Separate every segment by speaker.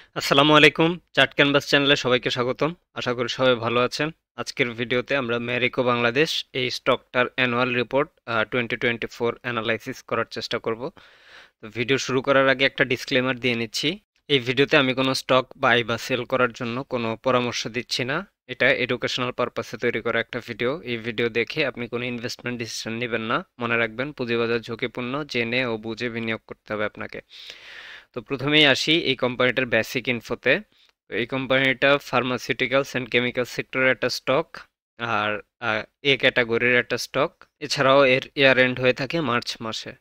Speaker 1: আসসালামু আলাইকুম। Chart canvas চ্যানেলে সবাইকে স্বাগতম। আশা করি সবাই ভালো আছেন। আজকের ভিডিওতে আমরা ম্যারিকো বাংলাদেশ এই স্টকটার অ্যানুয়াল রিপোর্ট 2024 অ্যানালাইসিস করার চেষ্টা করব। তো ভিডিও শুরু করার আগে একটা ডিসক্লেমার দিয়ে নিচ্ছি। এই ভিডিওতে আমি কোনো স্টক বাই বা সেল করার জন্য কোনো পরামর্শ দিচ্ছি না। এটা এডুকেশনাল পারপাসে তৈরি করা একটা ভিডিও। এই ভিডিও দেখে আপনি কোনো ইনভেস্টমেন্ট ডিসিশন নেবেন না। মনে রাখবেন পুঁজিবাজার ঝুঁকিপূর্ণ, জেনে ও বুঝে বিনিয়োগ করতে হবে আপনাকে। তো প্রথমেই আসি এই কোম্পানিটার বেসিক ইনফোতে। তো এই কোম্পানিটা ফার্মাসিউটিক্যালস অ্যান্ড কেমিক্যাল সেক্টরের একটা স্টক, আর এ ক্যাটাগরির একটা স্টক। এছাড়াও এর ইয়ার এন্ড হয়ে থাকে মার্চ মাসে।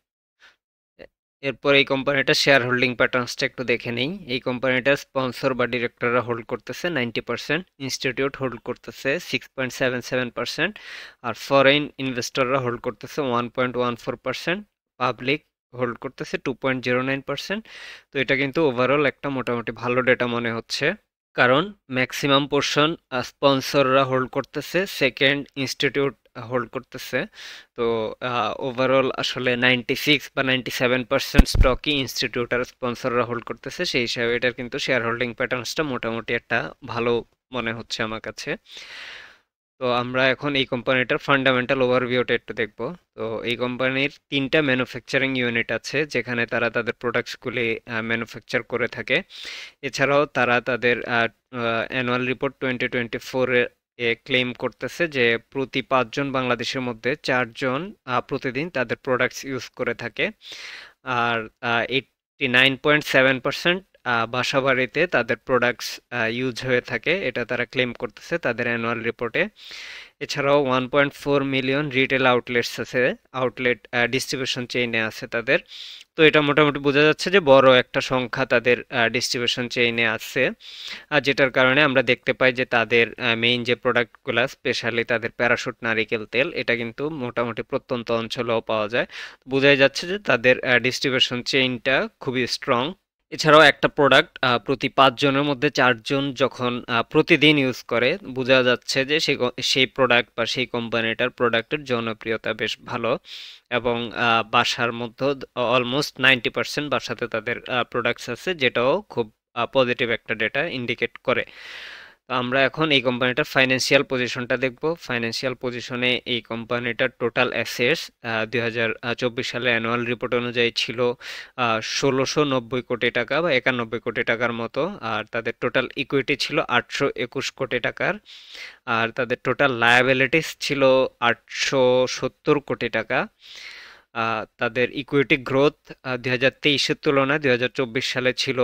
Speaker 1: এরপর এই কোম্পানিটার শেয়ার হোল্ডিং প্যাটার্নসটা একটু দেখে নেই। এই কোম্পানিটার স্পন্সর বা ডিরেক্টররা হোল্ড করতেছে 90%, ইনস্টিটিউট হোল্ড করতেছে 6.77%, আর ফরেন ইনভেস্টররা হোল্ড করতেছে 1.14%, পাবলিক হোল্ড করতেছে 2.09%। তো এটা কিন্তু ওভারঅল একটা মোটামুটি ভালো ডেটা মনে হচ্ছে, কারণ ম্যাক্সিমাম পোর্শন স্পন্সররা হোল্ড করতেছে, সেকেন্ড ইনস্টিটিউট হোল্ড করতেছে। তো ওভারঅল আসলে 96 বা 97% স্টকই ইনস্টিটিউট আর স্পন্সররা হোল্ড করতেছে। সেই হিসাবে এটার কিন্তু শেয়ার হোল্ডিং প্যাটার্নসটা মোটামুটি একটা ভালো মনে হচ্ছে আমার কাছে। তো আমরা এখন এই কোম্পানিটার ফান্ডামেন্টাল ওভারভিউটা একটু দেখব। তো এই কোম্পানির তিনটা ম্যানুফ্যাকচারিং ইউনিট আছে, যেখানে তারা তাদের প্রোডাক্টসগুলি ম্যানুফ্যাকচার করে থাকে। এছাড়াও তারা তাদের অ্যানুয়াল রিপোর্ট 2024 এ ক্লেম করতেছে যে প্রতি 5 জন বাংলাদেশের মধ্যে 4 জন প্রতিদিন তাদের প্রোডাক্টস ইউজ করে থাকে। আর 89.7% বাসাবাড়িতে তাদের প্রোডাক্টস ইউজ হয়ে থাকে, এটা তারা ক্লেম করতেছে তাদের অ্যানুয়াল রিপোর্টে। এছাড়াও 1.4 মিলিয়ন রিটেল আউটলেটস আছে, আউটলেট ডিস্ট্রিবিউশন চেইনে আছে তাদের। তো এটা মোটামুটি বোঝা যাচ্ছে যে বড় একটা সংখ্যা তাদের ডিস্ট্রিবিউশন চেইনে আছে। আর যেটার কারণে আমরা দেখতে পাই যে তাদের মেইন যে প্রোডাক্টগুলো, স্পেশালি তাদের প্যারাশুট নারিকেল তেল, এটা কিন্তু মোটামুটি প্রত্যন্ত অঞ্চলেও পাওয়া যায়। বোঝাই যাচ্ছে যে তাদের ডিস্ট্রিবিউশন চেইনটা খুবই স্ট্রং। এছাড়াও একটা প্রোডাক্ট প্রতি 5 জনের মধ্যে 4 জন যখন প্রতিদিন ইউজ করে, বোঝা যাচ্ছে যে সেই প্রোডাক্ট বা সেই কোম্পানিটার প্রোডাক্টের জনপ্রিয়তা বেশ ভালো। এবং বাসার মধ্যে অলমোস্ট 90% বাসাতে তাদের প্রোডাক্টস আছে, যেটাও খুব পজিটিভ একটা ডেটা ইন্ডিকেট করে। তো আমরা এখন এই কোম্পানিটার ফাইন্যান্সিয়াল পজিশনটা দেখব। ফাইন্যান্সিয়াল পজিশনে এই কোম্পানিটার টোটাল অ্যাসেটস 2024 সালে অ্যানুয়াল রিপোর্ট অনুযায়ী ছিল 1690 কোটি টাকা বা 91 কোটি টাকার মতো। আর তাদের টোটাল ইকুইটি ছিল 821 কোটি টাকার। আর তাদের টোটাল লায়াবিলিটিস ছিল 870 কোটি টাকা। তাদের ইকুইটি গ্রোথ 2023-এর তুলনায় 2024 সালে ছিল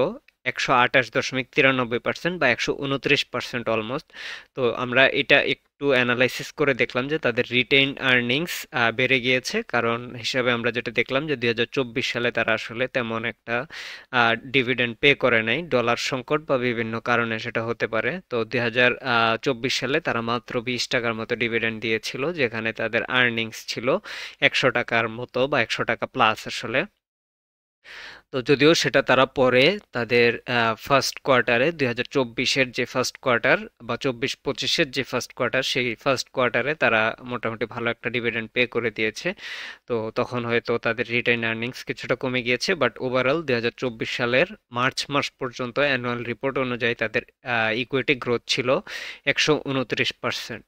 Speaker 1: 128.93% বা 129% অলমোস্ট। তো আমরা এটা একটু অ্যানালাইসিস করে দেখলাম যে তাদের রিটেইন আর্নিংস বেড়ে গিয়েছে, কারণ হিসাবে আমরা যেটা দেখলাম যে 2024 সালে তারা আসলে তেমন একটা ডিভিডেন্ড পে করে নাই, ডলার সংকট বা বিভিন্ন কারণে সেটা হতে পারে। তো 2024 সালে তারা মাত্র 20 টাকার মতো ডিভিডেন্ড দিয়েছিল, যেখানে তাদের আর্নিংস ছিল 100 টাকার মতো বা 100 টাকা প্লাস আসলে। তো যদিও সেটা তারা পরে তাদের ফার্স্ট কোয়ার্টারে, 2024-এর যে ফার্স্ট কোয়ার্টার বা 24-25-এর যে ফার্স্ট কোয়ার্টার, সেই ফার্স্ট কোয়ার্টারে তারা মোটামুটি ভালো একটা ডিভিডেন্ড পে করে দিয়েছে। তো তখন হয়তো তাদের রিটেইন আর্নিংস কিছুটা কমে গিয়েছে, বাট ওভারঅল 2024 সালের মার্চ মাস পর্যন্ত অ্যানুয়াল রিপোর্ট অনুযায়ী তাদের ইকুইটি গ্রোথ ছিল 129%।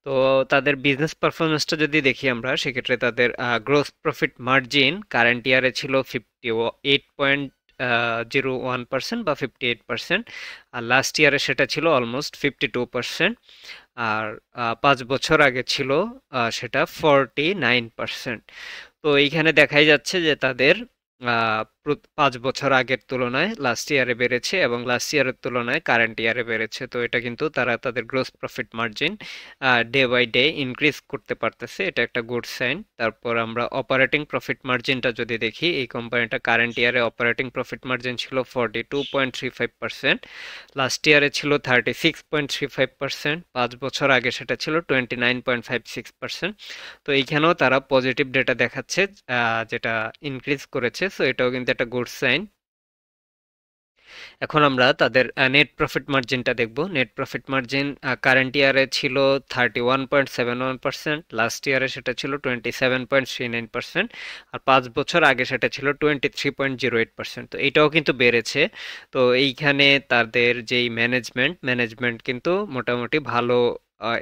Speaker 1: তো তাদের বিজনেস পারফরমেন্সটা যদি দেখি আমরা, সেক্ষেত্রে তাদের গ্রোস প্রফিট মার্জিন কারেন্ট ইয়ারে ছিল 58.01% বা 58%। আর লাস্ট ইয়ারে সেটা ছিল অলমোস্ট 52%। আর 5 বছর আগে ছিল সেটা 49%। তো এইখানে দেখাই যাচ্ছে যে তাদের 5 বছর আগের তুলনায় লাস্ট ইয়ারে বেড়েছে এবং লাস্ট ইয়ারের তুলনায় কারেন্ট ইয়ারে বেড়েছে। তো এটা কিন্তু তারা তাদের gross profit margin day by day increase করতে পারতেছে, এটা একটা গুড সাইন। তারপর আমরা অপারেটিং প্রফিট মার্জিনটা যদি দেখি, এই কোম্পানিটা কারেন্ট ইয়ারে অপারেটিং প্রফিট মার্জিন ছিল 42.35%, লাস্ট ইয়ারে ছিল 36.35%, 5 বছর আগে সেটা ছিল 29.56%। তো এইখানেও তারা পজিটিভ ডেটা দেখাচ্ছে, যেটা ইনক্রিজ করেছে। সো এটাও কিন্তু একটা গুড সাইন। এখন আমরা তাদের নেট প্রফিট মার্জিনটা দেখব। নেট প্রফিট মার্জিন কারেন্ট ইয়ারে ছিল 31.71%, লাস্ট ইয়ারে সেটা ছিল 27.39%, আর 5 বছর আগে সেটা ছিল 23.08%। তো এটাও কিন্তু বেড়েছে। তো এইখানে তাদের যেই ম্যানেজমেন্ট কিন্তু মোটামুটি ভালো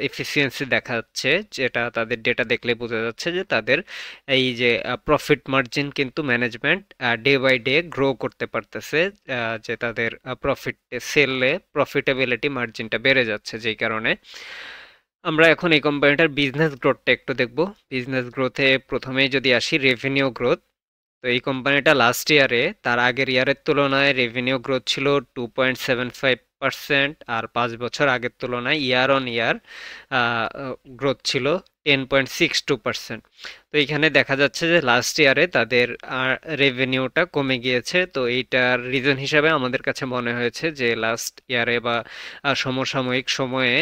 Speaker 1: এফিসিয়েন্সি দেখাচ্ছে, যেটা তাদের ডেটা দেখলে বোঝা যাচ্ছে যে তাদের এই যে প্রফিট মার্জিন কিন্তু management day by day grow করতে পারতেছে, যে তাদের প্রফিট সেলে প্রফিটেবিলিটি মার্জিনটা বেড়ে যাচ্ছে, যেই কারণে আমরা এখন এই কোম্পানিটার বিজনেস গ্রোথটা একটু দেখব। বিজনেস গ্রোথে প্রথমেই যদি আসি, রেভিনিউ গ্রোথ। তো এই কোম্পানিটা লাস্ট ইয়ারে তার আগের ইয়ারের তুলনায় রেভিনিউ গ্রোথ ছিল 2.75%, আর 5 বছর আগের তুলনায় ইয়ার অন ইয়ার গ্রোথ ছিল 10.62%। তো এইখানে দেখা যাচ্ছে যে লাস্ট ইয়ারে তাদের রেভিনিউটা কমে গিয়েছে। তো এইটার রিজন হিসাবে আমাদের কাছে মনে হয়েছে যে লাস্ট ইয়ারে বা সমসাময়িক সময়ে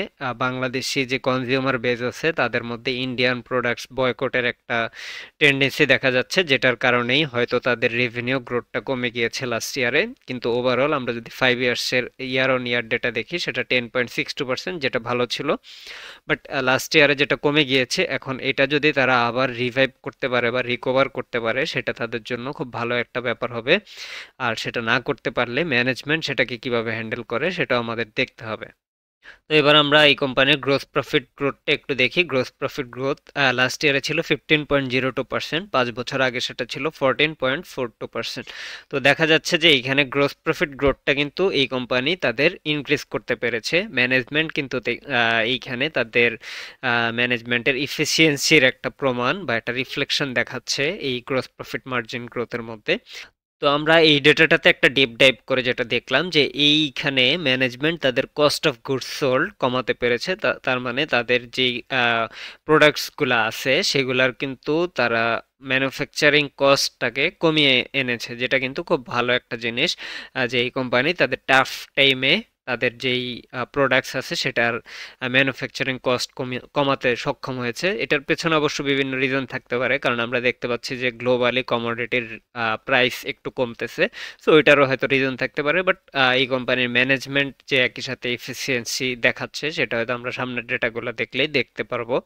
Speaker 1: বাংলাদেশি যে কনজিউমার বেজ আছে তাদের মধ্যে ইন্ডিয়ান প্রোডাক্টস বয়কটের একটা টেন্ডেন্সি দেখা যাচ্ছে, যেটার কারণেই হয়তো তাদের রেভিনিউ গ্রোথটা কমে গিয়েছে লাস্ট ইয়ারে। কিন্তু ওভারঅল আমরা যদি 5 ইয়ার্সের ইয়ার অন ইয়ার ডেটা দেখি, সেটা 10.62%, যেটা ভালো ছিল। বাট লাস্ট ইয়ারে যেটা কমে গিয়েছে, এখন এটা যদি তারা আবার রিভাইভ করতে পারে বা রিকভার করতে পারে, সেটা তাদের জন্য খুব ভালো একটা ব্যাপার হবে। আর সেটা না করতে পারলে ম্যানেজমেন্ট সেটাকে কিভাবে হ্যান্ডেল করে সেটাও আমাদের দেখতে হবে। তো এবার আমরা এই কোম্পানির গ্রোস প্রফিট গ্রোথটা একটু দেখি। গ্রোস প্রফিট গ্রোথ লাস্ট ইয়ারে ছিল 15.02%, 5 বছর আগে সেটা ছিল 14.42%। তো দেখা যাচ্ছে যে এইখানে গ্রোস প্রফিট গ্রোথটা কিন্তু এই কোম্পানি তাদের ইনক্রিজ করতে পেরেছে। ম্যানেজমেন্ট কিন্তু এইখানে তাদের ম্যানেজমেন্টের ইফিসিয়েন্সির একটা প্রমাণ বা একটা রিফ্লেকশন দেখাচ্ছে এই গ্রোস প্রফিট মার্জিন গ্রোথের মধ্যে। তো আমরা এই ডেটাটাতে একটা ডিপ ডাইভ করে যেটা দেখলাম যে এইখানে ম্যানেজমেন্ট তাদের কস্ট অফ গুডস সোল্ড কমাতে পেরেছে। তার মানে তাদের যেই প্রোডাক্টসগুলো আছে সেগুলার কিন্তু তারা ম্যানুফ্যাকচারিং কস্টটাকে কমিয়ে এনেছে, যেটা কিন্তু খুব ভালো একটা জিনিস। যে এই কোম্পানি তাদের টাফ টাইমে তাদের যেই প্রোডাক্টস আছে সেটার ম্যানুফ্যাকচারিং কস্ট কমাতে সক্ষম হয়েছে। এটার পেছনে অবশ্য বিভিন্ন রিজন থাকতে পারে, কারণ আমরা দেখতে পাচ্ছি যে গ্লোবালি কমোডিটির প্রাইস একটু কমতেছে। সো এটারও হয়তো রিজন থাকতে পারে। বাট এই কোম্পানির ম্যানেজমেন্ট যে একই সাথে এফিসিয়েন্সি দেখাচ্ছে, সেটা হয়তো আমরা সামনের ডেটাগুলো দেখলেই দেখতে পারবো।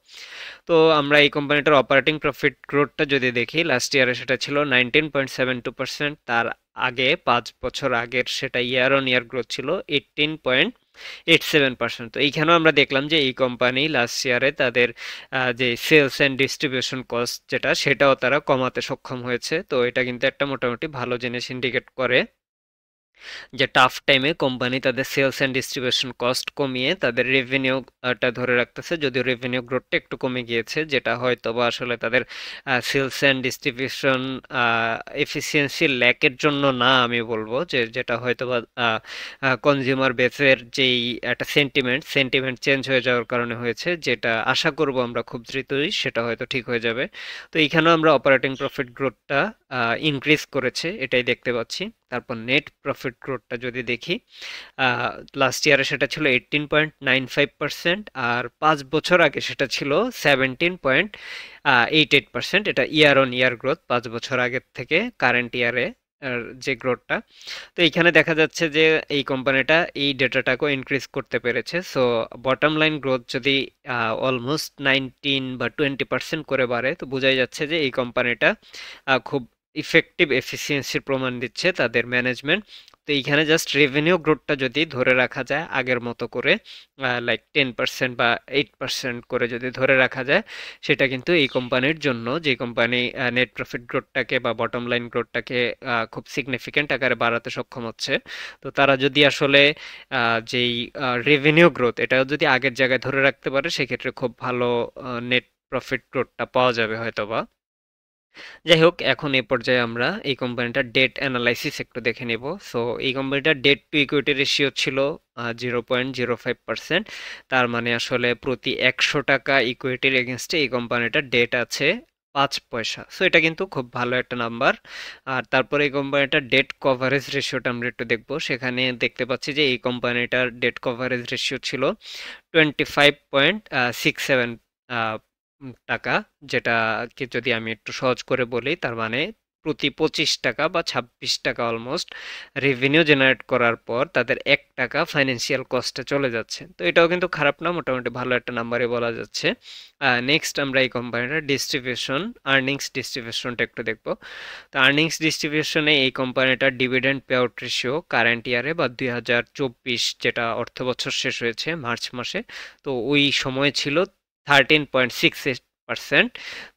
Speaker 1: তো আমরা এই কোম্পানিটার অপারেটিং প্রফিট গ্রোথটা যদি দেখি, লাস্ট ইয়ারে সেটা ছিল 19.72%, তার আগে 5 বছর আগের সেটা ইয়ার অন ইয়ার গ্রোথ ছিল 18.87%। তো এইখানেও আমরা দেখলাম যে এই কোম্পানি লাস্ট ইয়ারে তাদের যে সেলস অ্যান্ড ডিস্ট্রিবিউশন কস্ট সেটাও তারা কমাতে সক্ষম হয়েছে। তো এটা কিন্তু একটা মোটামুটি ভালো জিনিস ইন্ডিকেট করে যে টাফ টাইমে কোম্পানি তাদের সেলস অ্যান্ড ডিস্ট্রিবিউশন কস্ট কমিয়ে তাদের রেভিনিউটা ধরে রাখতেছে। যদিও রেভিনিউ গ্রোথটা একটু কমে গিয়েছে, যেটা হয়তো বা আসলে তাদের সেলস অ্যান্ড ডিস্ট্রিবিউশন এফিসিয়েন্সি ল্যাকের জন্য না, আমি বলবো যে যেটা হয়তো বা কনজিউমার বেসের যেই একটা সেন্টিমেন্ট চেঞ্জ হয়ে যাওয়ার কারণে হয়েছে, যেটা আশা করব আমরা খুব দ্রুতই সেটা হয়তো ঠিক হয়ে যাবে। তো এইখানেও আমরা অপারেটিং প্রফিট গ্রোথটা ইনক্রিজ করেছে এটাই দেখতে পাচ্ছি। তারপর নেট প্রফিট গ্রোথটা যদি দেখি, লাস্ট ইয়ারে সেটা ছিল 18.95%, আর 5 বছর আগে সেটা ছিল 17.88%। এটা ইয়ার অন ইয়ার গ্রোথ 5 বছর আগের থেকে কারেন্ট ইয়ারে যে গ্রোথটা। তো এইখানে দেখা যাচ্ছে যে এই কোম্পানিটা এই ডেটাটাকেও ইনক্রিজ করতে পেরেছে। সো বটম লাইন গ্রোথ যদি অলমোস্ট 19 বা 20% করে বাড়ে, তো বোঝাই যাচ্ছে যে এই কোম্পানিটা খুব ইফেক্টিভ এফিসিয়েন্সির প্রমাণ দিচ্ছে তাদের ম্যানেজমেন্ট। তো এইখানে জাস্ট রেভিনিউ গ্রোথটা যদি ধরে রাখা যায় আগের মতো করে, লাইক 10% বা 8% করে যদি ধরে রাখা যায়, সেটা কিন্তু এই কোম্পানির জন্য, যে কোম্পানি নেট প্রফিট গ্রোথটাকে বা বটম লাইন গ্রোথটাকে খুব সিগনিফিক্যান্ট আকারে বাড়াতে সক্ষম হচ্ছে। তো তারা যদি আসলে যেই রেভিনিউ গ্রোথ এটাও যদি আগের জায়গায় ধরে রাখতে পারে, সেক্ষেত্রে খুব ভালো নেট প্রফিট গ্রোথটা পাওয়া যাবে হয়তোবা। যাই হোক, এখন এই পর্যায়ে আমরা এই কোম্পানিটার ডেট অ্যানালাইসিস একটু দেখে নেব। সো এই কোম্পানিটার ডেট টু ইকুইটি রেশিও ছিল 0.05%। তার মানে আসলে প্রতি 100 টাকা ইকুইটির এগেনস্টে এই কোম্পানিটার ডেট আছে 5 পয়সা। সো এটা কিন্তু খুব ভালো একটা নাম্বার। আর তারপরে এই কোম্পানিটার ডেট কভারেজ রেশিওটা আমরা একটু দেখবো। সেখানে দেখতে পাচ্ছি যে এই কোম্পানিটার ডেট কভারেজ রেশিও ছিল 25.67 টাকা, যেটাকে যদি আমি একটু সহজ করে বলি, তার মানে প্রতি 25 টাকা বা 26 টাকা অলমোস্ট রেভিনিউ জেনারেট করার পর তাদের 1 টাকা ফাইন্যান্সিয়াল কস্টে চলে যাচ্ছে। তো এটাও কিন্তু খারাপ না, মোটামুটি ভালো একটা নাম্বারে বলা যাচ্ছে। নেক্সট আমরা এই কোম্পানিটার ডিস্ট্রিবিউশন, আর্নিংস ডিস্ট্রিবিউশনটা একটু দেখব। তো আর্নিংস ডিস্ট্রিবিউশনে এই কোম্পানিটার dividend payout ratio current ইয়ারে বা 2024 যেটা অর্থ বছর শেষ হয়েছে মার্চ মাসে, তো ওই সময় ছিল 13.68%।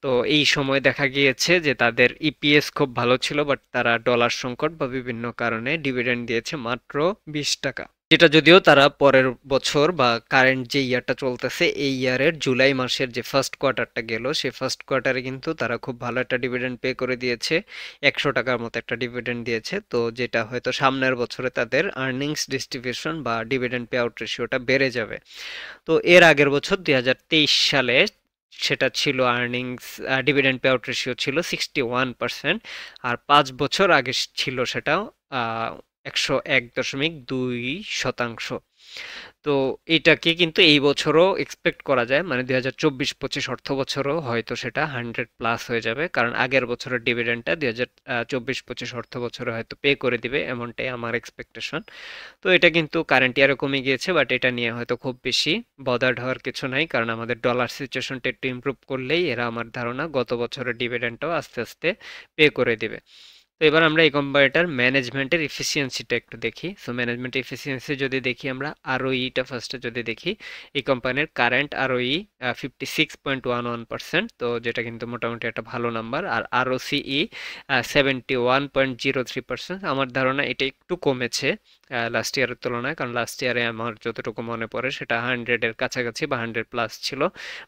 Speaker 1: তো এই সময় দেখা গিয়েছে যে তাদের ইপিএস খুব ভালো ছিল, বাট তারা ডলার সংকট বা বিভিন্ন কারণে ডিভিডেন্ড দিয়েছে মাত্র 20 টাকা, যেটা যদিও তারা পরের বছর বা কারেন্ট যে ইয়ারটা চলতেছে এই ইয়ারের জুলাই মাসের যে ফার্স্ট কোয়ার্টারটা গেল সেই ফার্স্ট কোয়ার্টারে কিন্তু তারা খুব ভালো একটা ডিভিডেন্ড পে করে দিয়েছে, 100 টাকার মতো একটা ডিভিডেন্ড দিয়েছে। তো যেটা হয়তো সামনের বছরে তাদের আর্নিংস ডিস্ট্রিবিউশন বা ডিভিডেন্ড পে আউট রেশিওটা বেড়ে যাবে। তো এর আগের বছর 2023 সালে সেটা ছিল earnings dividend payout ratio ছিল 61%, আর 5 বছর আগে ছিল সেটা 101.2%। তো এটাকে কিন্তু এই বছরও এক্সপেক্ট করা যায়, মানে 2024-25 অর্থ বছরও হয়তো সেটা 100+ হয়ে যাবে, কারণ আগের বছরের ডিভিডেন্ডটা 2024-25 অর্থ বছরে হয়তো পে করে দিবে, এমনটাই আমার এক্সপেকটেশন। তো এটা কিন্তু কারেন্ট ইয়ারে কমে গিয়েছে, বাট এটা নিয়ে হয়তো খুব বেশি বদার্ড হওয়ার কিছু নাই, কারণ আমাদের ডলার সিচুয়েশনটা একটু ইমপ্রুভ করলেই এরা আমার ধারণা গত বছরের ডিভিডেন্ডটাও আস্তে আস্তে পে করে দিবে। তো এবার আমরা এই কোম্পানিটার ম্যানেজমেন্টের এফিসিয়েন্সিটা একটু দেখি। সো ম্যানেজমেন্ট এফিসিয়েন্সি যদি দেখি আমরা, আরওইটা ফার্স্টে যদি দেখি, এই কোম্পানির কারেন্ট আরওই 56.11%, তো যেটা কিন্তু মোটামুটি একটা ভালো নাম্বার। আর আরওসিই 71.03%। আমার ধারণা এটা একটু কমেছে লাস্ট ইয়ারের তুলনায়, কারণ লাস্ট ইয়ারে আমার যতটুকু মনে পড়ে সেটা 100-এর কাছাকাছি বা 100+ ছিল,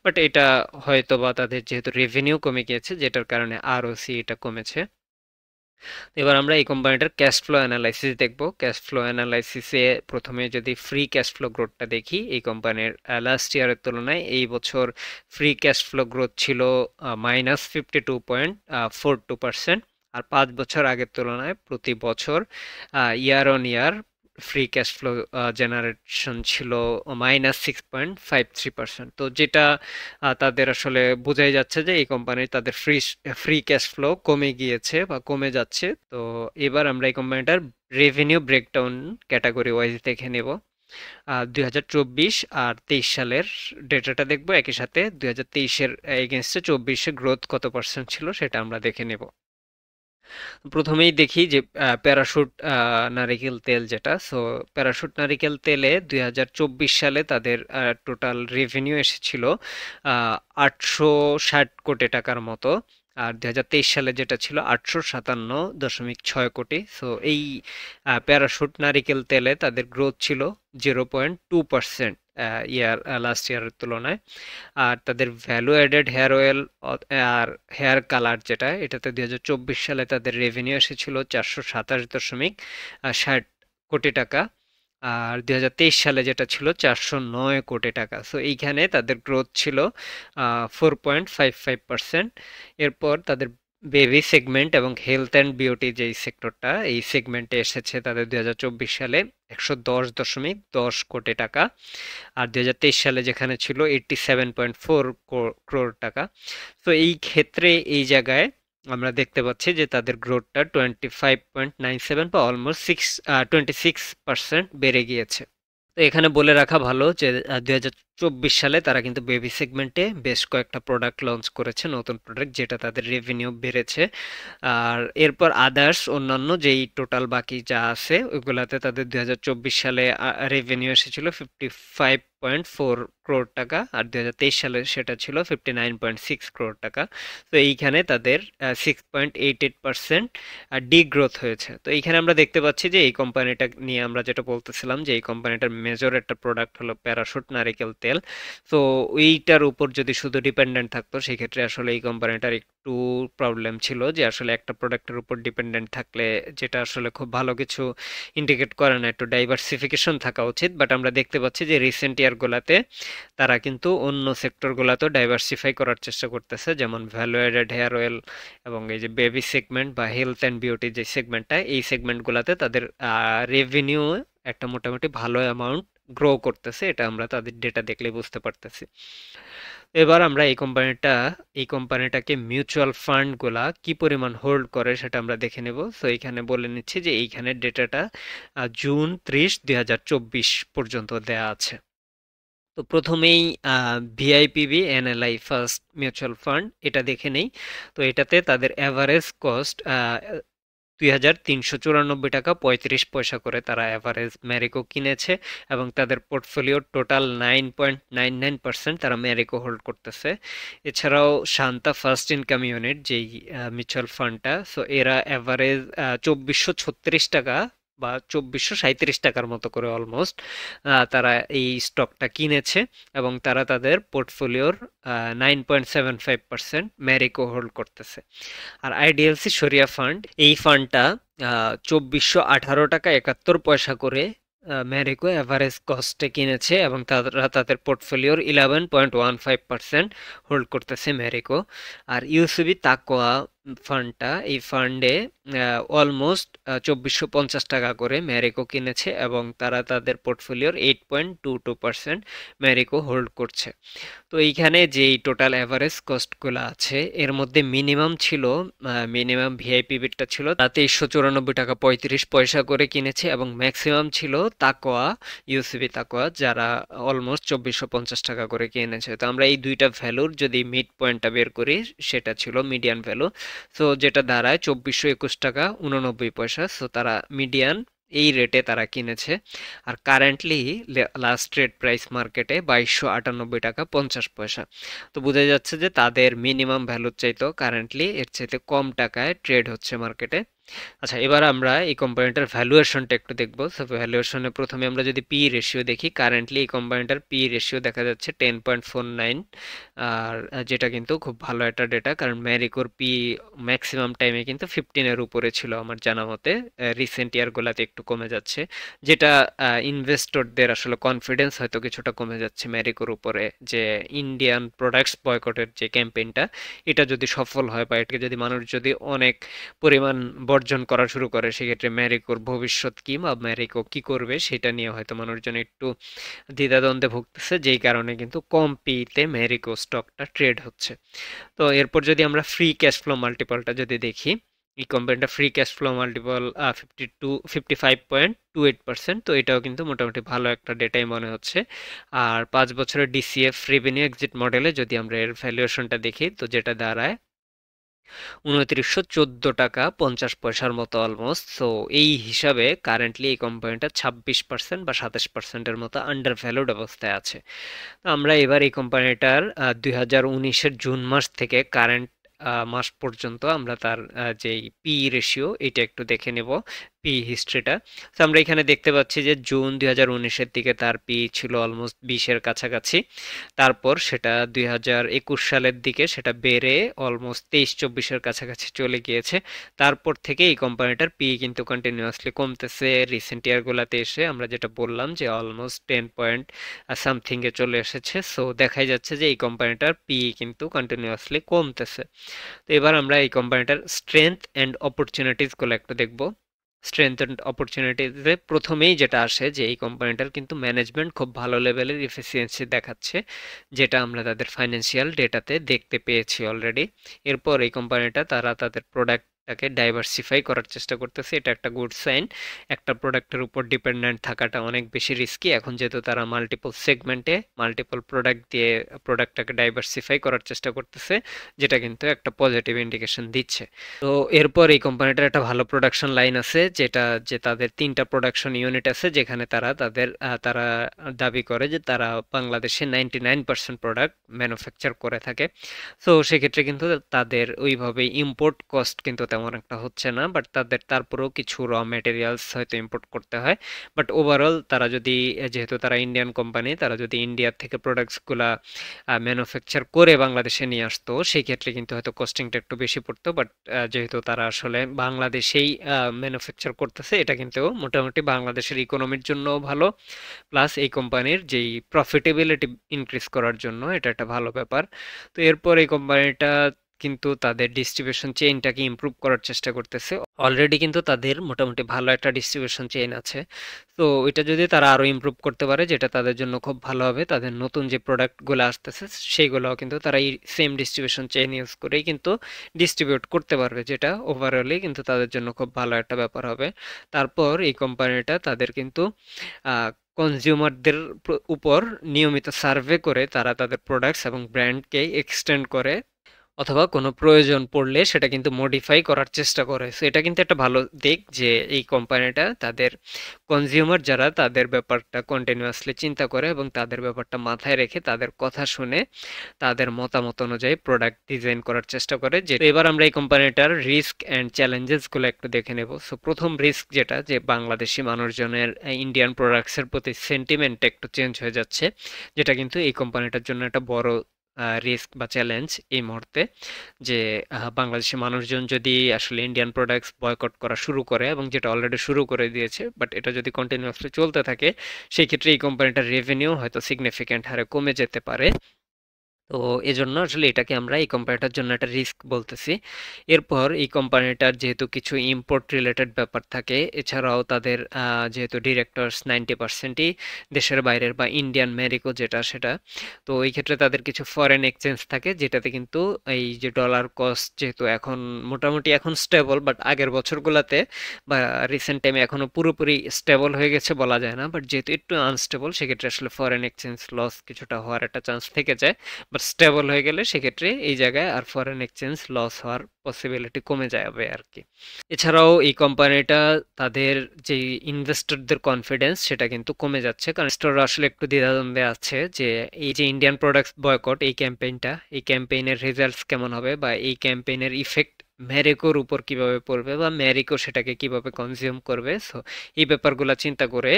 Speaker 1: বাট এটা হয়তো বা তাদের যেহেতু রেভিনিউ কমে গিয়েছে যেটার কারণে আরওসিইটা কমেছে। এবার আমরা এই কোম্পানিটার ক্যাশ ফ্লো অ্যানালাইসিস দেখব। ক্যাশ ফ্লো অ্যানালাইসিসে প্রথমে যদি ফ্রি ক্যাশ ফ্লো গ্রোথটা দেখি, এই কোম্পানির লাস্ট ইয়ারের তুলনায় এই বছর ফ্রি ক্যাশ ফ্লো গ্রোথ ছিল -52.42%, আর 5 বছর আগের তুলনায় প্রতি বছর year on year free cash flow generation ছিল -6.53%। তো যেটা তাদের আসলে বোঝাই যাচ্ছে যে এই কোম্পানির তাদের ফ্রি ক্যাশ ফ্লো কমে গিয়েছে বা কমে যাচ্ছে। তো এবার আমরা এই কোম্পানিটার রেভিনিউ ব্রেকডাউন ক্যাটাগরি ওয়াইজ দেখে নেব। 2024 আর 23 সালের ডেটাটা দেখবো একই সাথে, 2023-এর এগেনস্টে 24-এ গ্রোথ কত পার্সেন্ট ছিল সেটা আমরা দেখে নেব। প্রথমেই দেখি যে প্যারাশুট নারিকেল তেল যেটা, সো প্যারাশুট নারিকেল তেলে 2024 সালে তাদের টোটাল রেভিনিউ এসেছিল 860 কোটি টাকার মতো, আর 2023 সালে যেটা ছিল 857.6 কোটি। সো এই প্যারাশুট নারিকেল তেলে তাদের গ্রোথ ছিল 0.2% লাস্ট ইয়ারের তুলনায়। আর তাদের ভ্যালু অ্যাডেড হেয়ার অয়েল আর হেয়ার কালার যেটা, এটাতে 2024 সালে তাদের রেভিনিউ এসেছিল 427.60 কোটি টাকা, আর 2023 সালে যেটা ছিল 409 কোটি টাকা। সো এইখানে তাদের গ্রোথ ছিল 4.55%। এরপর তাদের বেবি সেগমেন্ট এবং হেলথ অ্যান্ড বিউটি যেই সেক্টরটা, এই সেগমেন্টে এসেছে তাদের 2024 সালে 110.10 কোটি টাকা, আর 2023 সালে যেখানে ছিল 87.4 crore টাকা। তো এই ক্ষেত্রে এই জায়গায় আমরা দেখতে পাচ্ছি যে তাদের গ্রোথটা 25.97 বা অলমোস্ট 26% বেড়ে গিয়েছে। তো এখানে বলে রাখা ভালো যে 2024 সালে তারা কিন্তু বেবি সেগমেন্টে বেশ কয়েকটা প্রোডাক্ট লঞ্চ করেছে, নতুন প্রোডাক্ট, যেটা তাদের রেভিনিউ বেড়েছে। আর এরপর আদার্স অন্যান্য যেই টোটাল বাকি যা আছে ওইগুলাতে তাদের 2024 সালে রেভিনিউ এসেছিল 55.4 crore টাকা, আর 2023 সালে সেটা ছিল 59.6 crore টাকা। তো এইখানে তাদের 6.88% ডিগ্রোথ হয়েছে। তো এইখানে আমরা দেখতে পাচ্ছি যে এই কোম্পানিটা নিয়ে আমরা যেটা বলতেছিলাম যে এই কোম্পানিটার মেজর একটা প্রোডাক্ট হলো প্যারাশুট নারিকেল তেল। তো ওইটার উপর যদি শুধু ডিপেন্ডেন্ট থাকতো সেক্ষেত্রে আসলে এই কোম্পানিটার একটু প্রবলেম ছিল, যে আসলে একটা প্রোডাক্টের উপর ডিপেন্ডেন্ট থাকলে যেটা আসলে খুব ভালো কিছু ইন্ডিকেট করে না, একটু ডাইভার্সিফিকেশন থাকা উচিত। বাট আমরা দেখতে পাচ্ছি যে রিসেন্ট ইয়ারগুলোতে তারা কিন্তু অন্য সেক্টরগুলোতেও ডাইভার্সিফাই করার চেষ্টা করতেছে, যেমন ভ্যালু অ্যাডেড হেয়ার অয়েল এবং এই যে বেবি সেগমেন্ট বা হেলথ অ্যান্ড বিউটি যে সেগমেন্টটা, এই সেগমেন্টগুলোতে তাদের রেভিনিউ একটা মোটামুটি ভালো অ্যামাউন্ট গ্রো করতেছে, এটা আমরা তাদের ডেটা দেখলে বুঝতে পারতেছি। এবার আমরা এই কোম্পানিটাকে মিউচুয়াল ফান্ডগুলা কি পরিমাণ হোল্ড করে সেটা আমরা দেখে নেব। সো এখানে বলে নিচ্ছি যে এইখানে ডেটাটা জুন 30, 2024 পর্যন্ত দেয়া আছে। তো প্রথমেই ভিআইপিবি এনএলআই ফার্স্ট মিউচুয়াল ফান্ড এটা দেখে নেই। তো এটাতে তাদের অ্যাভারেজ কস্ট 2,394 টাকা 35 পয়সা করে তারা অ্যাভারেজ ম্যারিকো কিনেছে এবং তাদের পোর্টফোলিওর টোটাল 9.99% তারা ম্যারিকো হোল্ড করতেছে। এছাড়াও শান্তা ফার্স্ট ইনকাম ইউনিট যেই মিউচুয়াল ফান্ডটা, সো এরা অ্যাভারেজ 2,436 টাকা বা 2,437 টাকার মতো করে অলমোস্ট তারা এই স্টকটা কিনেছে এবং তারা তাদের পোর্টফোলিওর 9.75% ম্যারিকো হোল্ড করতেছে। আর আইডিএলসি শরিয়া ফান্ড, এই ফান্ডটা 2,418 টাকা 71 পয়সা করে ম্যারিকো এভারেজ কস্টে কিনেছে এবং তারা তাদের পোর্টফোলিওর 11.15% হোল্ড করতেছে ম্যারিকো। আর ইউসিবি তাকোয়া ফান্ডটা, এই ফান্ডে অলমোস্ট 2,450 টাকা করে ম্যারিকো কিনেছে এবং তারা তাদের পোর্টফোলিওর 8.22% ম্যারিকো হোল্ড করছে। তো এইখানে যেই টোটাল অ্যাভারেজ কস্টগুলো আছে এর মধ্যে মিনিমাম ভিআইপি বিটটা ছিল 2,394 টাকা 35 পয়সা করে কিনেছে এবং ম্যাক্সিমাম ছিল তাকোয়া, ইউসিবি তাকোয়া, যারা অলমোস্ট 2,450 টাকা করে কিনেছে। তো আমরা এই দুইটা ভ্যালুর যদি মিড পয়েন্টটা বের করি সেটা ছিল মিডিয়ান ভ্যালু, সো যেটা দাঁড়ায় 2,221 টাকা 89 পয়সা। সো তারা মিডিয়ান এই রেটে তারা কিনেছে। আর কারেন্টলি লাস্ট ট্রেড প্রাইস মার্কেটে 2,298 টাকা 50 পয়সা। তো বোঝা যাচ্ছে যে তাদের মিনিমাম ভ্যালুর চাইতেও কারেন্টলি এর চাইতে কম টাকায় ট্রেড হচ্ছে মার্কেটে। আচ্ছা, এবার আমরা এই কোম্পানিটার ভ্যালুয়েশনটা একটু দেখব। সো ভ্যালুয়েশনে প্রথমে আমরা যদি পি রেশিও দেখি, কারেন্টলি এই কোম্পানিটার পি রেশিও দেখা যাচ্ছে 10.49, আর যেটা কিন্তু খুব ভালো একটা ডেটা, কারণ ম্যারিকোর পি ম্যাক্সিমাম টাইমে কিন্তু 15-এর উপরে ছিল আমার জানা মতে। রিসেন্ট ইয়ারগুলোতে একটু কমে যাচ্ছে, যেটা ইনভেস্টরদের আসলে কনফিডেন্স হয়তো কিছুটা কমে যাচ্ছে ম্যারিকোর উপরে, যে ইন্ডিয়ান প্রোডাক্টস বয়কটের যে ক্যাম্পেইনটা এটা যদি সফল হয় বা এটাকে যদি মানুষ যদি অনেক পরিমাণ বর্জন করা শুরু করে, সেক্ষেত্রে ম্যারিকোর ভবিষ্যৎ কি বা ম্যারিকো কি করবে সেটা নিয়ে হয়তো মানুষজন একটু দ্বিধাদ্বন্দ্বে ভুগতেছে, যেই কারণে কিন্তু কম পিতে ম্যারিকো স্টকটা ট্রেড হচ্ছে। তো এরপর যদি আমরা ফ্রি ক্যাশ ফ্লো মাল্টিপলটা যদি দেখি, এই কোম্পানিটা ফ্রি ক্যাশ ফ্লো মাল্টিপল 55.28%, তো এটাও কিন্তু মোটামুটি ভালো একটা ডেটাই মনে হচ্ছে। আর 5 বছরের ডিসিএফ রেভিনিউ এক্সিট মডেলে যদি আমরা এর ভ্যালুয়েশনটা দেখি, তো যেটা দাঁড়ায় 2914 টাকা 50 পয়সার মতো অলমোস্ট। সো এই হিসাবে কারেন্টলি এই কোম্পানিটা 26% বা 27%-এর মতো আন্ডার ভ্যালুড অবস্থায় আছে। তো আমরা এবার এই কোম্পানিটার 2019-এর জুন মাস থেকে কারেন্ট মাস পর্যন্ত আমরা তার যেই পি রেশিও এটা একটু দেখে নেব, পি হিস্ট্রিটা। তো আমরা এখানে দেখতে পাচ্ছি যে জুন 2019-এর দিকে তার পি ছিল অলমোস্ট 20-এর কাছাকাছি। তারপর সেটা 2021 সালের দিকে সেটা বেড়ে অলমোস্ট 23-24-এর কাছাকাছি চলে গিয়েছে। তারপর থেকে এই কোম্পানিটার পি কিন্তু কন্টিনিউয়াসলি কমতেছে। রিসেন্ট ইয়ারগুলোতে এসে আমরা যেটা বললাম যে অলমোস্ট 10 পয়েন্ট সামথিং এ চলে এসেছে। সো দেখাই যাচ্ছে যে এই কোম্পানিটার পি কিন্তু কন্টিনিউয়াসলি কমতেছে। তো এবার আমরা এই কোম্পানিটার স্ট্রেংথ অ্যান্ড অপরচুনিটিস গুলো একটু দেখব। স্ট্রেংথ অ্যান্ড অপরচুনিটিসে প্রথমেই যেটা আসে যে এই কোম্পানিটার কিন্তু ম্যানেজমেন্ট খুব ভালো লেভেলের এফিসিয়েন্সি দেখাচ্ছে, যেটা আমরা তাদের ফাইন্যান্সিয়াল ডেটাতে দেখতে পেয়েছি অলরেডি। এরপর এই কোম্পানিটা তারা তাদের প্রোডাক্টটাকে ডাইভার্সিফাই করার চেষ্টা করতেছে, এটা একটা গুড সাইন। একটা প্রোডাক্টের উপর ডিপেন্ডেন্ট থাকাটা অনেক বেশি রিস্কি, এখন যেহেতু তারা মাল্টিপল সেগমেন্টে মাল্টিপল প্রোডাক্ট দিয়ে প্রোডাক্টটাকে ডাইভার্সিফাই করার চেষ্টা করতেছে, যেটা কিন্তু একটা পজিটিভ ইন্ডিকেশন দিচ্ছে। তো এরপর এই কোম্পানিটার একটা ভালো প্রোডাকশন লাইন আছে, যে তাদের 3টা প্রোডাকশন ইউনিট আছে, যেখানে তারা দাবি করে যে তারা বাংলাদেশে 99% প্রোডাক্ট ম্যানুফ্যাকচার করে থাকে। সো সেক্ষেত্রে কিন্তু তাদের ওইভাবে ইম্পোর্ট কস্ট কিন্তু তেমন একটা হচ্ছে না, বাট তাদের তারপরেও কিছু র মেটেরিয়ালস হয়তো ইম্পোর্ট করতে হয়। বাট ওভারঅল তারা যদি, যেহেতু তারা ইন্ডিয়ান কোম্পানি, তারা যদি ইন্ডিয়ার থেকে প্রোডাক্টসগুলা ম্যানুফ্যাকচার করে বাংলাদেশে নিয়ে আসতো সেই ক্ষেত্রে কিন্তু হয়তো কস্টিংটা একটু বেশি পড়তো। বাট যেহেতু তারা আসলে বাংলাদেশেই ম্যানুফ্যাকচার করতেছে, এটা কিন্তু মোটামুটি বাংলাদেশের ইকোনমির জন্য ভালো, প্লাস এই কোম্পানির যেই প্রফিটেবিলিটি ইনক্রিজ করার জন্য এটা একটা ভালো ব্যাপার। তো এরপর এই কোম্পানিটা কিন্তু তাদের ডিস্ট্রিবিউশন চেইনটাকে ইমপ্রুভ করার চেষ্টা করতেছে। অলরেডি কিন্তু তাদের মোটামুটি ভালো একটা ডিস্ট্রিবিউশন চেইন আছে। তো ওইটা যদি তারা আরো ইমপ্রুভ করতে পারে, যেটা তাদের জন্য খুব ভালো হবে, তাদের নতুন যে প্রোডাক্টগুলো আসতেছে সেইগুলোও কিন্তু তারা এই সেম ডিস্ট্রিবিউশন চেইন ইউজ করেই কিন্তু ডিস্ট্রিবিউট করতে পারবে, যেটা ওভারঅলি কিন্তু তাদের জন্য খুব ভালো একটা ব্যাপার হবে। তারপর এই কোম্পানিটা তাদের কিন্তু কনজিউমারদের উপর নিয়মিত সার্ভে করে তারা তাদের প্রোডাক্টস এবং ব্র্যান্ডকে এক্সটেন্ড করে, অথবা কোনো প্রয়োজন পড়লে সেটা কিন্তু মডিফাই করার চেষ্টা করে। সো এটা কিন্তু একটা ভালো দিক যে এই কোম্পানিটা তাদের কনজিউমার যারা, তাদের ব্যাপারটা কন্টিনিউয়াসলি চিন্তা করে এবং তাদের ব্যাপারটা মাথায় রেখে তাদের কথা শুনে তাদের মতামত অনুযায়ী প্রোডাক্ট ডিজাইন করার চেষ্টা করে। যে এবার আমরা এই কোম্পানিটার রিস্ক অ্যান্ড চ্যালেঞ্জেসগুলো একটু দেখে নেব। সো প্রথম রিস্ক যেটা, যে বাংলাদেশি মানুষজনের ইন্ডিয়ান প্রোডাক্টসের প্রতি সেন্টিমেন্ট একটু চেঞ্জ হয়ে যাচ্ছে, যেটা কিন্তু এই কোম্পানিটার জন্য একটা বড় রিস্ক বা চ্যালেঞ্জ এই মুহূর্তে। যে বাংলাদেশি মানুষজন যদি আসলে ইন্ডিয়ান প্রোডাক্টস বয়কট করা শুরু করে, এবং যেটা অলরেডি শুরু করে দিয়েছে, বাট এটা যদি কন্টিনিউয়াসলি চলতে থাকে, সেই ক্ষেত্রে এই কোম্পানিটার রেভিনিউ হয়তো সিগনিফিক্যান্ট হারে কমে যেতে পারে। তো এজন্য আসলে এটাকে আমরা এই কোম্পানিটার জন্য একটা রিস্ক বলতেছি। এরপর এই কোম্পানিটার যেহেতু কিছু ইম্পোর্ট রিলেটেড ব্যাপার থাকে, এছাড়াও তাদের যেহেতু ডিরেক্টরস 90%ই দেশের বাইরের বা ইন্ডিয়ান মেরিকো যেটা সেটা, তো এই ক্ষেত্রে তাদের কিছু ফরেন এক্সচেঞ্জ থাকে, যেটাতে কিন্তু এই যে ডলার কস্ট যেহেতু এখন মোটামুটি এখন স্টেবল, বাট আগের বছরগুলোতে বা রিসেন্ট টাইমে এখনো পুরোপুরি স্টেবল হয়ে গেছে বলা যায় না, বাট যেহেতু একটু আনস্টেবল, সেক্ষেত্রে আসলে ফরেন এক্সচেঞ্জ লস কিছুটা হওয়ার একটা চান্স থেকে যায়। বাট স্টেবল হয়ে গেলে সেক্ষেত্রে এই জায়গায় আর ফরেন এক্সচেঞ্জ লস হওয়ার পসিবিলিটি কমে যাবে আর কি। এছাড়াও এই কোম্পানিটা তাদের যে ইনভেস্টরদের কনফিডেন্স সেটা কিন্তু কমে যাচ্ছে, কারণ ইনভেস্টররা আসলে একটু দ্বিধাদ্বন্দ্বে আছে যে এই যে ইন্ডিয়ান প্রোডাক্টস বয়কট, এই ক্যাম্পেইনটা, এই ক্যাম্পেইনের রেজাল্টস কেমন হবে, বা এই ক্যাম্পেইনের ইফেক্ট ম্যারিকোর উপর কিভাবে পড়বে, বা ম্যারিকো সেটাকে কিভাবে কনজিউম করবে। সো এই ব্যাপারগুলো চিন্তা করে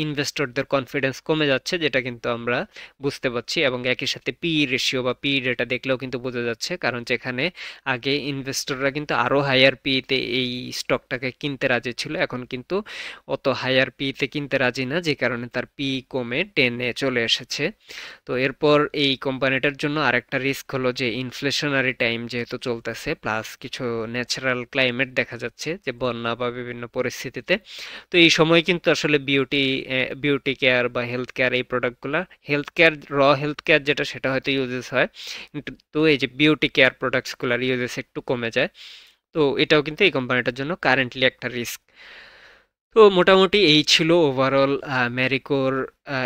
Speaker 1: ইনভেস্টরদের কনফিডেন্স কমে যাচ্ছে, যেটা কিন্তু আমরা বুঝতে পারছি। এবং একই সাথে পি রেশিও বা পি ডেটা দেখলেও কিন্তু বোঝা যাচ্ছে, কারণ যেখানে আগে ইনভেস্টররা কিন্তু আরো হায়ার পিতে এই স্টকটাকে কিনতে রাজি ছিল, এখন কিন্তু অত হায়ার পিতে কিনতে রাজি না, যে কারণে তার পি কমে 10-এ চলে এসেছে। তো এরপর এই কোম্পানিটার জন্য আরেকটা রিস্ক হলো যে ইনফ্লেশনারি টাইম যেহেতু চলতেছে, প্লাস কিছু ন্যাচারাল ক্লাইমেট দেখা যাচ্ছে যে বন্যা বা বিভিন্ন পরিস্থিতিতে, তো এই সময় কিন্তু আসলে বিউটি কেয়ার বা হেলথ কেয়ার এই প্রোডাক্টগুলো, হেলথ কেয়ার হেলথ কেয়ার যেটা সেটা হয়তো ইউজেস হয়, কিন্তু তো এই যে বিউটি কেয়ার প্রোডাক্টসগুলোর ইউজেস একটু কমে যায়। তো এটাও কিন্তু এই কোম্পানিটার জন্য কারেন্টলি একটা রিস্ক। তো মোটামুটি এই ছিল ওভারঅল ম্যারিকোর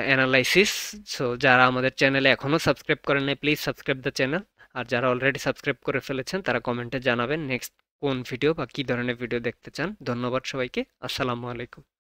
Speaker 1: অ্যানালাইসিস। সো যারা আমাদের চ্যানেলে এখনো সাবস্ক্রাইব করেন নাই, প্লিজ সাবস্ক্রাইব দ্য চ্যানেল। আর যারা অলরেডি সাবস্ক্রাইব করে ফেলেছেন তারা কমেন্টে জানাবেন নেক্সট কোন ভিডিও বা কি ধরনের ভিডিও দেখতে চান। ধন্যবাদ সবাইকে। আসসালামু আলাইকুম।